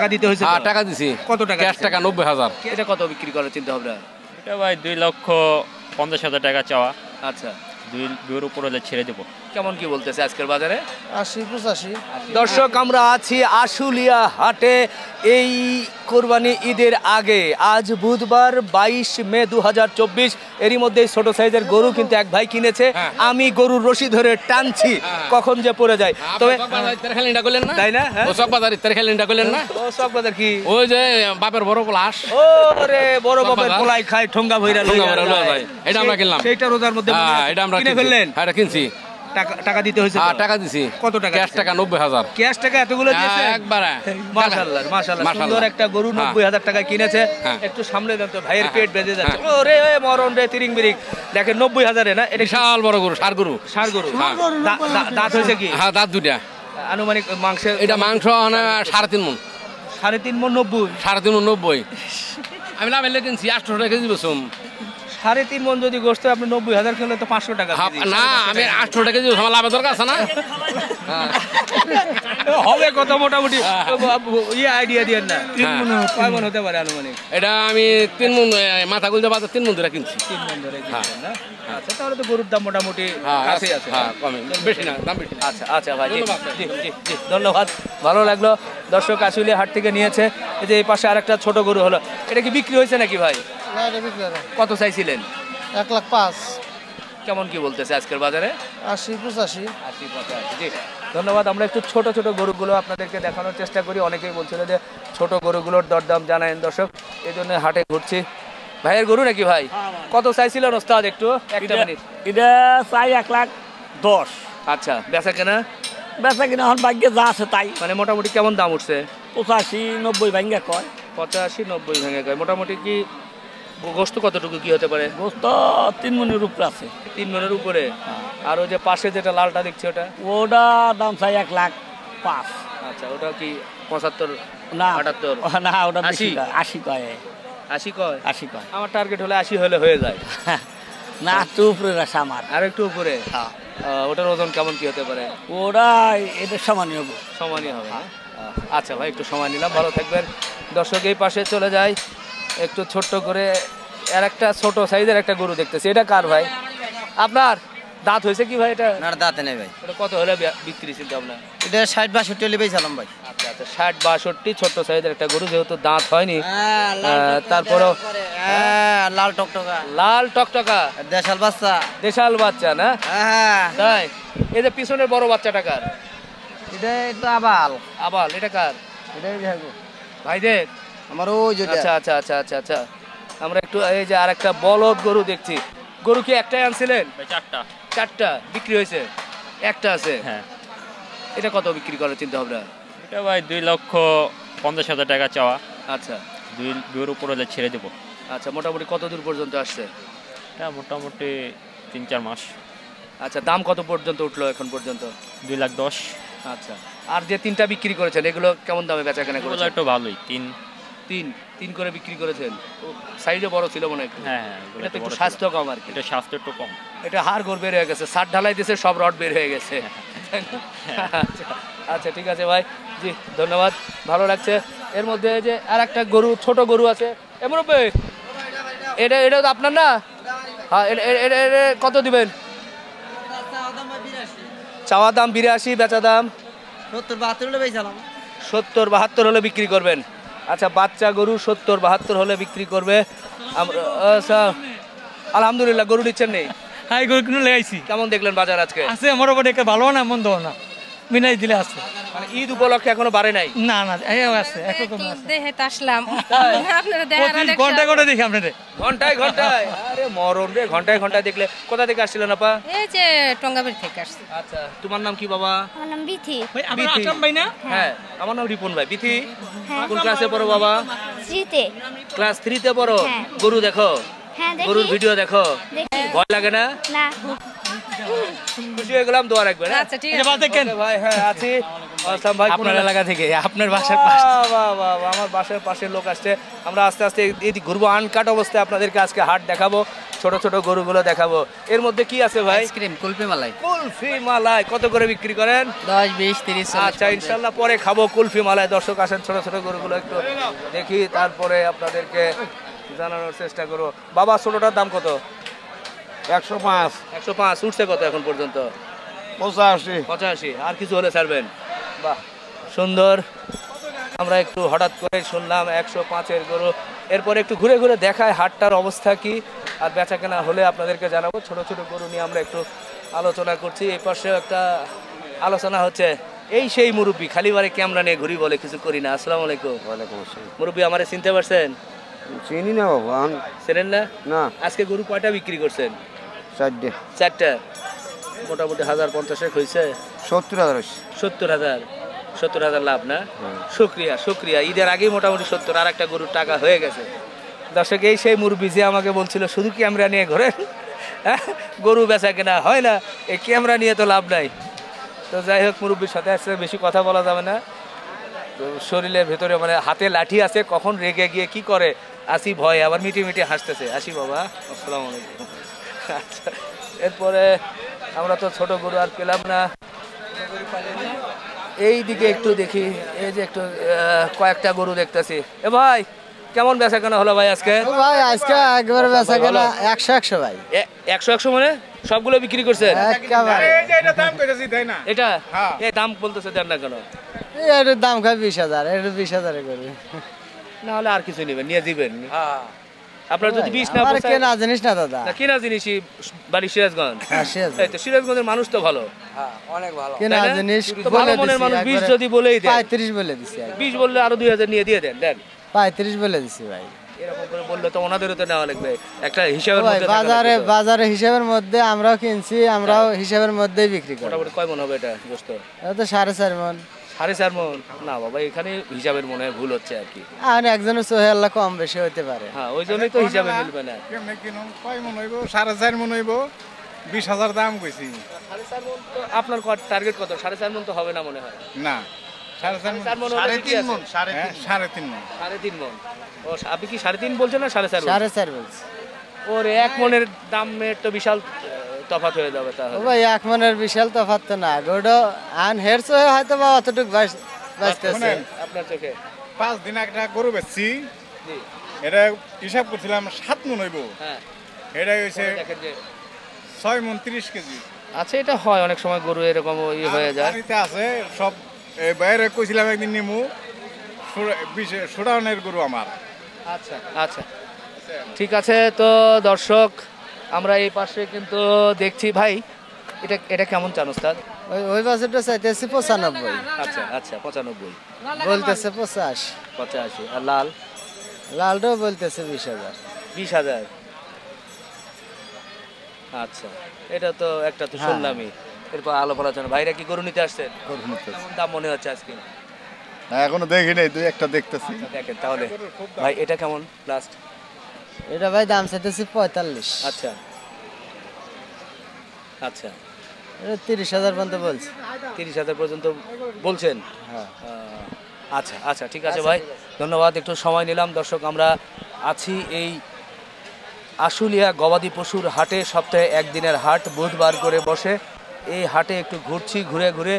টাকা দিতে হয়েছে? হ্যাঁ টাকা দিছি। কত টাকা? ক্যাশ টাকা 90,000। এটা কত বিক্রি করার চিন্তা ভাবনা? এটা ভাই 2,50,000 টাকা চাওয়া। আচ্ছা, 2-2 উপর হলে ছেড়ে দেবো। কেমন কি বলতেছে আজকের বাজারে? 80-85। দর্শক, আমরা আছি আশুলিয়া হাটে এই কোরবানি ঈদের আগে। আজ বুধবার 22 মে 2024। এরই মধ্যে ছোট সাইজের গরু কিন্তু এক ভাই কিনেছে। আমি গরুর রশি ধরে টানছি, কখন যে পড়ে যায়। তবে তাই না? ও চকবাজার ইত্যাদি খেলেনটা করলেন না? ও চকবাজার কি? ওই যে বাপের বড় পলাশ। ও রে, বড় বাপের পোলাই খায় ঠোঙ্গা ভইরা লইয়া যায়। এটা আমরা কিনলাম। সেইটা রোজার মধ্যে এটা আমরা কিনে ফেললেন? হ্যাঁ এটা কিনছি। টাকা দিতে হয়েছে? হ্যাঁ টাকা দিছি। কত টাকা? ক্যাশ টাকা 90,000। ক্যাশ টাকা এতগুলো দিয়েছে একবারে? মাশাআল্লাহ মাশাআল্লাহ, সুন্দর একটা গরু 90,000 টাকায় কিনেছে। একটু সামনে দেন তো, ভাইয়ের পেট বেজে যাচ্ছে। ওরে মরণ রে, তিরিং বিরিং। দেখেন 90,000 এ না? এটা বিশাল বড় গরু, ষাঁড় গরু। ষাঁড় গরু। দাঁত হয়েছে কি? হ্যাঁ দাঁত দুটা। আনুমানিক মাংসের এটা মাংস 3.5 মণ। 3.5 মণ 90? 3.5 মণ 90। আমি লাভ এলে কিনছি 800 টাকা কেজি বসুন। 3.5 মণ যদি গোস্ত আপনি 90,000 খেলে তো 500 টাকা না, আমি 800 টাকা কেজি আমার লাভের দরকার আছে না? হবে কত মোটামুটি আইডিয়া দিয়েন না? 3 মণ কয় মণ হতে পারে আনুমানিক? এটা আমি 3 মণ, মাথা গুলতে বাজার 3 মণ ধরে কিনছি। 3 মণ ধরে কিনছেন না? আচ্ছা, তাহলে তো গরুর দাম মোটামুটি কাছেই আছে। হ্যাঁ কমে, বেশি না, দাম বেশি। আচ্ছা আচ্ছা ভাই, জি জি ধন্যবাদ, ভালো লাগলো। দর্শক আশুলিয়া হাট থেকে নিয়েছে। এই যে এই পাশে আরেকটা ছোট গরু হলো, এটা কি বিক্রি হয়েছে নাকি ভাই? না, এটা বিক্রি হয় না। কত চাইছিলেন? 1,05,000। কেমন কি বলতেছে আজকের বাজারে? 80-85। 80-85। জি ধন্যবাদ। আমরা একটু ছোট ছোট গরুগুলো আপনাদেরকে দেখানোর চেষ্টা করি। অনেকেই বলছিল যে ছোট গরুগুলোর দরদাম জানায়েন দর্শক, এই জন্য হাটে ঘুরছি। ভাইয়ের গরু নাকি ভাই? কত চাইছিলেন ওস্তাদ? একটু একটা মিনিট। এটা চাই 1,10,000। আচ্ছা, বেচা কেনা? বেচা কিনা এখন ভাগ্যে যা আছে তাই। মানে মোটামুটি কেমন দাম উঠছে? 85-90 ভাঙ্গা কয়। 85-90 ভেঙে কয়। মোটামুটি কি গোস্ত কতটুকু কি হতে পারে? গোস্ত 3 মণের উপরে আছে। 3 মণের উপরে? আর ওই যে পাশে যেটা লালটা দেখছি ওটা? ওটা দাম চাই 1,05,000। আচ্ছা, ওটা কি 75 না 78? না, ওটা 80? 80 কয়। 80 কয়? 80 কয়। আমার টার্গেট হলে 80 হলে হয়ে যায়। না, একটু উপরে রাখা আমার। আর একটু উপরে? ওটার ওজন কেমন কি হতে পারে? ওরা এটা সমানই হবে। সমানই হবে? আচ্ছা ভাই, একটু সময় নিলাম, ভালো থাকবেন। দর্শক এই পাশে চলে যায় একটু ছোট্ট করে আর একটা ছোট সাইজের একটা গরু দেখতেছি। এটা কার ভাই? আপনার? দাঁত হয়েছে কি ভাই এটা? না, দাঁতে নেই ভাই। এটা কত হলে বিক্রি চিন্তা আপনার? এটা 60-62 হলে বেচালাম ভাই। আচ্ছা আচ্ছা, 60-62 ছোট্ট সাইজের একটা গরু, যেহেতু দাঁত হয়নি তারপরও লাল টকটকা। লাল টকটকা দেশাল বাচ্চা। দেশাল বাচ্চা না? হ্যাঁ। তাই? এই যে পিছনের বড় বাচ্চাটা কার? এটা একটু আবাল। আবাল? এটা কার? এটাই দেখো ভাইদের? আমার ওই যেটা। আচ্ছা আচ্ছা আচ্ছা আচ্ছা আচ্ছা, আমরা একটু এই যে আরেকটা বলদ গরু দেখছি। গরু কি একটাই আনছিলেন? 4টা। 4টা বিক্রি হয়েছে? একটা আছে? হ্যাঁ। এটা কত বিক্রি করার চিন্তা ভাবনা? এটা ভাই 2,50,000 টাকা চাওয়া। আচ্ছা, 2-2 উপর হলে ছেড়ে দেবো। আচ্ছা, মোটামুটি কত দূর পর্যন্ত আসছে? এটা মোটামুটি 3-4 মাস। আচ্ছা, দাম কত পর্যন্ত উঠলো এখন পর্যন্ত? 2,10,000। আচ্ছা, আর যে 3টা বিক্রি করেছেন এগুলো কেমন দামে বেচা কেনা করেছেন? একটু ভালোই, 3 করে বিক্রি করেছেন। সাইজে বড় ছিল মনে হয়। হ্যাঁ হ্যাঁ, এটা তো একটু স্বাস্থ্য কম আর কি। এটা স্বাস্থ্য একটু কম। এটা হাড় গোড় বের হয়ে গেছে, সাত ঢালাই দিয়েছে, সব রড বের হয়ে গেছে। আচ্ছা ঠিক আছে ভাই, জি ধন্যবাদ, ভালো লাগছে। এর মধ্যে যে আর একটা গরু, ছোট গরু আছে। এমন এটা তো আপনার না? হ্যাঁ, এটা কত দিবেন? চাওয়া দাম 82, বেচা দাম 70-72 হলে বেচালাম। 70-72 হলে বিক্রি করবেন। আচ্ছা, বাচ্চা গরু 70-72 হলে বিক্রি করবে। আচ্ছা, আলহামদুলিল্লাহ। গরু নিচ্ছেন নেই? হ্যাঁ, গরু কিনে লাগাইছি। কেমন দেখলেন বাজার আজকে? আছে মোটামুটি, একটা ভালো না মন্দ না, মিনাই দিলে আছে। মানে ঈদ উপলক্ষে এখনো বাড়ে নাই? না না, আছে একরকম আছে। দেখে আসলাম আপনারা দেখেন ঘন্টা ঘন্টা দেখি আপনাদের। ঘন্টায় ঘন্টায়? আরে মরণ রে, ঘন্টায় ঘন্টায় দেখলে। কোথা থেকে আসছিলেন আপা? এই যে টঙ্গাবাড়ি থেকে আসছি। আচ্ছা, তোমার নাম কি বাবা? আমার নাম বিথি। ভাই আপনারা আকরাম ভাই না? হ্যাঁ, আমার নাম রিপন ভাই। বিথি কোন ক্লাসে পড়ো বাবা? শ্রীতে। ক্লাস 3 তে পড়ো। গরু দেখো? হ্যাঁ দেখি। গরুর ভিডিও দেখো? দেখি। ভয় লাগে না? না। খুশি হয়ে গেলাম, দোয়া রাখবেন। আচ্ছা ঠিক আছে ওকে ভাই। হ্যাঁ আছি। আসলাম ভাই। আপনার এলাকা থেকে? আপনার বাসার পাশে? বাহ বাহ বাহ, আমার বাসার পাশের লোক আসছে। আমরা আস্তে আস্তে এই ঘুরবো, আনকাট অবস্থায় আপনাদেরকে আজকে হাট দেখাবো। ছোট ছোট গরুগুলো দেখাবো। এর মধ্যে কি আছে ভাই? আইসক্রিম কুলফি মালাই কুলফি মালাই কত করে বিক্রি করেন? 10 20 30 আচ্ছা ইনশাল্লাহ পরে খাবো কুলফি মালাই। দর্শক আসেন, ছোট ছোট গরুগুলো একটু দেখি, তারপরে আপনাদেরকে জানানোর চেষ্টা করবো। বাবা ছোটটার দাম কত? 105 105 উঠছে কত এখন পর্যন্ত? 85 85। আর কিছু হলে ছাড়বেন? বাহ সুন্দর। আমরা একটু হঠাৎ করে শুনলাম 105-এর গরু। এরপরে একটু ঘুরে ঘুরে দেখায় হাটটার অবস্থা কি, আর বেচা কেনা হলে আপনাদেরকে জানাবো। ছোট ছোট গরু নিয়ে আমরা একটু আলোচনা করছি। এই পাশেও একটা আলোচনা হচ্ছে। এই সেই মুরব্বী খালিবারে ক্যামেরা নিয়ে ঘুরি বলে কিছু করি না। আসসালামু আলাইকুম। ওয়ালাইকুম আসসালাম। মুরব্বী আমারে চিনতে পারছেন? চিনি না বাবা চেনেন না? না। আজকে গরু কয়টা বিক্রি করছেন? 4 4টা। মোটামুটি 1050 হয়েছে। 70,000 70,000 লাভ না? শুক্রিয়া শুক্রিয়া। ঈদের আগেই মোটামুটি 70। আর একটা গরুর টাকা হয়ে গেছে। দর্শক এই সেই মুরব্বী যে আমাকে বলছিল শুধু ক্যামেরা নিয়ে ঘোরেন, গরু বেচা কেনা হয় না, এই ক্যামেরা নিয়ে তো লাভ নাই। তো যাই হোক, মুরব্বীর সাথে আসলে বেশি কথা বলা যাবে না। তো শরীরের ভেতরে মানে হাতে লাঠি আছে, কখন রেগে গিয়ে কি করে আসি ভয়, আবার মিটি মিটি হাসতেছে। আসি বাবা, আসসালামু আলাইকুম। আচ্ছা, এরপরে আমরা তো ছোট গরু আর পেলাম না। এই দিকে একটু দেখি, এই যে একটু কয়েকটা গরু দেখতেছি। এ ভাই কেমন বেচা কেনা হলো ভাই আজকে? ভাই আজকে একবারে বেচা কেনা 100 ভাই 100 মানে সবগুলো বিক্রি করছেন? একেবারে এটা এই দাম বলতেছে দেন না কেন? এর দাম খাই 20,000, এর 20,000 করবে না হলে আর কিছু নেবেন, নিয়ে দিবেন। আপনার যদি 20 না আমার পোষায়- কেনা জিনিস না দাদা, না কিনা জিনিসই বাড়ি সিরাজগঞ্জ। হ্যাঁ, সিরাজগঞ্জ। এই তো সিরাজগঞ্জের মানুষ তো ভালো, কেনা তাই না? জিনিস তো ভালো বলে মনের দিছি মানুষ 20 একবারে যদি বলেই দেন, 35 বলে দিছি 20 বললে আরো 2000 নিয়ে দিয়ে দেন। 35 বলে দিছি ভাই। এরকম করে বললে তো ওনাদেরও তো নেওয়া লাগবে একটা হিসাবের ভাই মধ্যে থাকা বাজারে লাগবে তো। বাজারে হিসাবের মধ্যে আমরাও কিনছি, আমরাও হিসাবের মধ্যেই বিক্রি করি। মোটামুটি কয় মন হবে এটা গোস্ত? এটা তো 4.5 মণ। 4.5 মন? না বাবা, এখানে হিসাবের মনে হয় ভুল হচ্ছে আর কি। আর একজনের সোহে আল্লাহ কম বেশি হতে পারে। হ্যাঁ, ওই জন্যই তো হিসাবে মিলবে না। কেমনে কিনুম? কয় মন হইব? 4.5 মন হইব। 20,000 দাম কইছি। 4.5 মন তো আপনার টার্গেট কত? 4.5 মন তো হবে না মনে হয়। না 4.5 4 মন, মন হলে কি আছে? 3.5 মন। 3.5 মন। ও আপনি কি 3.5 বলছেন না 4.5? 4.5 বলছি। ওর 1 মনের দামের তো বিশাল তফাৎ হয়ে যাবে ও তাহলে। ভাই 1 মনের বিশাল তফাৎ তো না, গোডো আন হেয়ার সোহে হয়তো বা অতটুকু বাঁচতেছে। শুনেন, আপনার চোখে 5 দিন একটা গরু বেচছি, জি। এটা হিসাব করছিলাম 7 মন হইব। হ্যাঁ, এটা হইছে দেখেন যে 6 মন 30 কেজি। আচ্ছা, এটা হয় অনেক সময় গরু এরকম হয়ে যায়। বাড়িতে আছে সব। এই বাইরে কইছিলাম একদিন নিমু, সুডানের গরু আমার। আচ্ছা আচ্ছা, ঠিক আছে। তো দর্শক আমরা এই পাশে কিন্তু দেখছি ভাই, এটা এটা কেমন চান ওস্তাদ? ওই বাজারটা চাইতেছি 95, আচ্ছা আচ্ছা, 95 বলতেছে 85, 85। আর লাল? লালটাও বলতেছে 20,000। 20,000। আচ্ছা, এটা তো একটা তো শুনলামই। এরপর আলো আলোচনা। ভাইরা কি গরু নিতে আসছেন? কেমন দাম মনে হচ্ছে আজকে? এখনো দেখি নাই, দুই একটা দেখতেছি। দেখেন তাহলে ভাই, এটা কেমন লাস্ট? এটা ভাই দাম চাইতেছি 45। আচ্ছা আচ্ছা, এটা 30,000 পর্যন্ত বলছি। 30,000 পর্যন্ত বলছেন? হ্যাঁ। আচ্ছা আচ্ছা, ঠিক আছে ভাই, ধন্যবাদ। একটু সময় নিলাম। দর্শক আমরা আছি এই আশুলিয়া গবাদি পশুর হাটে। সপ্তাহে একদিনের হাট, বুধবার করে বসে। এই হাটে একটু ঘুরছি, ঘুরে ঘুরে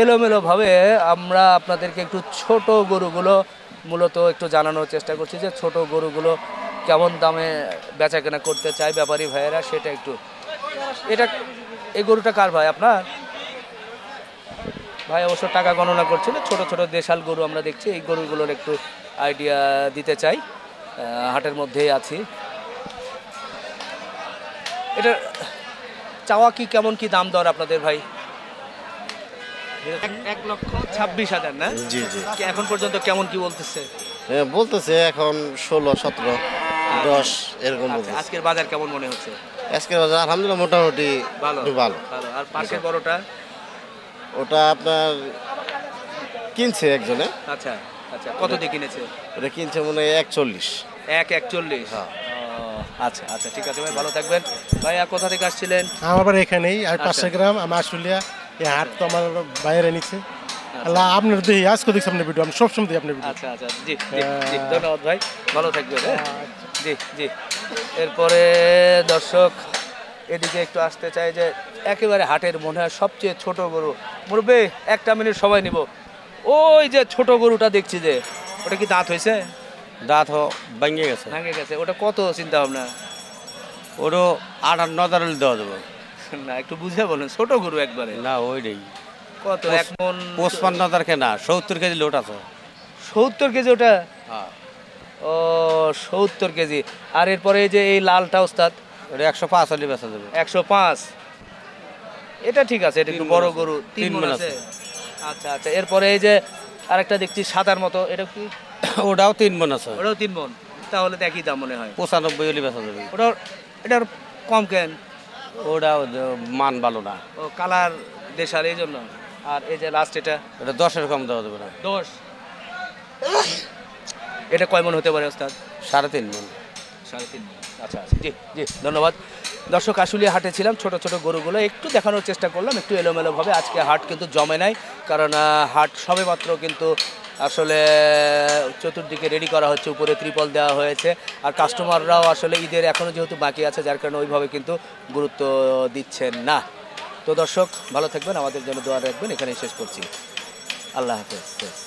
এলোমেলোভাবে আমরা আপনাদেরকে একটু ছোট গরুগুলো মূলত একটু জানানোর চেষ্টা করছি যে ছোট গরুগুলো কেমন দামে বেচা কেনা করতে চায় ব্যাপারী ভাইয়েরা, সেটা একটু। এটা এই গরুটা কার ভাই? আপনার ভাই অবশ্য টাকা গণনা করছিল। ছোট ছোট দেশাল গরু আমরা দেখছি, এই গরুগুলোর একটু আইডিয়া দিতে চাই। হাটের মধ্যেই আছি। এটা চাওয়া কি কেমন কি দাম দর আপনাদের ভাই? 1,26,000 না? জি জি। এখন পর্যন্ত কেমন কি বলতেছে? বলতেছে এখন 16, 17, 10 এরকম আচ্ছা, বলতেছে। আজকের বাজার কেমন মনে হচ্ছে? আজকের বাজার আলহামদুলিল্লাহ মোটামুটি ভালো একটু ভালো। ভালো। আর পাশের বড়টা? ওটা আপনার কিনছে একজনে। আচ্ছা আচ্ছা, কত দিয়ে কিনেছে? ওটা কিনছে মনে হয় 41। 1,41। হ্যাঁ। আচ্ছা আচ্ছা, ঠিক আছে ভাই, ভালো থাকবেন। ভাইয়া কোথা থেকে আসছিলেন? আমার বাড়ি এখানেই, আর আচ্ছা। 500 গ্রাম আমার আশুলিয়া। এই হাট তো আমার বাইরে নিচ্ছে। আল্লাহ আপনার দেখি আজকে দেখছি আপনার ভিডিও, আমি সবসময় দেখি আপনার ভিডিও। আচ্ছা আচ্ছা, জি জি জি, ধন্যবাদ ভাই, ভালো থাকবেন। হ্যাঁ। জি জি। এরপরে দর্শক এদিকে একটু আসতে চাই যে একেবারে হাটের মনে হয় সবচেয়ে ছোট গরু। মুরব্বি 1 মিনিট সময় নিব। ওই যে ছোট গরুটা দেখছি যে ওটা কি দাঁত হয়েছে? দাঁত ভেঙে গেছে। ভাঙে গেছে। ওটা কত চিন্তা ভাবনা? ওরও 8-9 দেওয়া যাবে। না একটু বুঝে বলেন, ছোট গরু একবারে। না ওইটাই কত? 1 মন 55 কেনা, 70 কেজি লোট আছে। 70 কেজি ওটা? ও 70 কেজি। আর এরপরে এই যে এই লালটা ওস্তাদ, ওটা 105 হলে বেচা যাবে। 105। এটা ঠিক আছে, এটা একটু বড় গরু। 3 তিন মণ মণ আছে। আছে। আচ্ছা আচ্ছা। এরপরে এই যে আরেকটা দেখছি সাদার মতো, এটা কি? ওটাও 3 মণ আছে। ওটাও 3 মণ। তাহলে তো একই দাম মনে হয়। 95 হলে বেচা যাবে। ওটা এটার কম কেন? ওটাও মান ভালো না। ও কালার দেশার এই জন্য। আর এই যে লাস্ট এটা এটা 10 কম দেওয়া যাবে না। 10। এটা কয় মণ হতে পারে ওস্তাদ? 3.5 মণ। 3.5 মণ। আচ্ছা আচ্ছা। জি জি, ধন্যবাদ। দর্শক আসলে হাটে ছিলাম, ছোট ছোট গরুগুলো একটু দেখানোর চেষ্টা করলাম, একটু এলোমেলোভাবে। আজকে হাট কিন্তু জমে নাই, কারণ হাট সবেমাত্র কিন্তু আসলে চতুর্দিকে রেডি করা হচ্ছে, উপরে ত্রিপল দেওয়া হয়েছে। আর কাস্টমাররাও আসলে ঈদের এখনও যেহেতু বাকি আছে, যার কারণে ওইভাবে কিন্তু গুরুত্ব দিচ্ছেন না। তো দর্শক ভালো থাকবেন, আমাদের জন্য দোয়া রাখবেন। এখানেই শেষ করছি। আল্লাহ হাফেজ।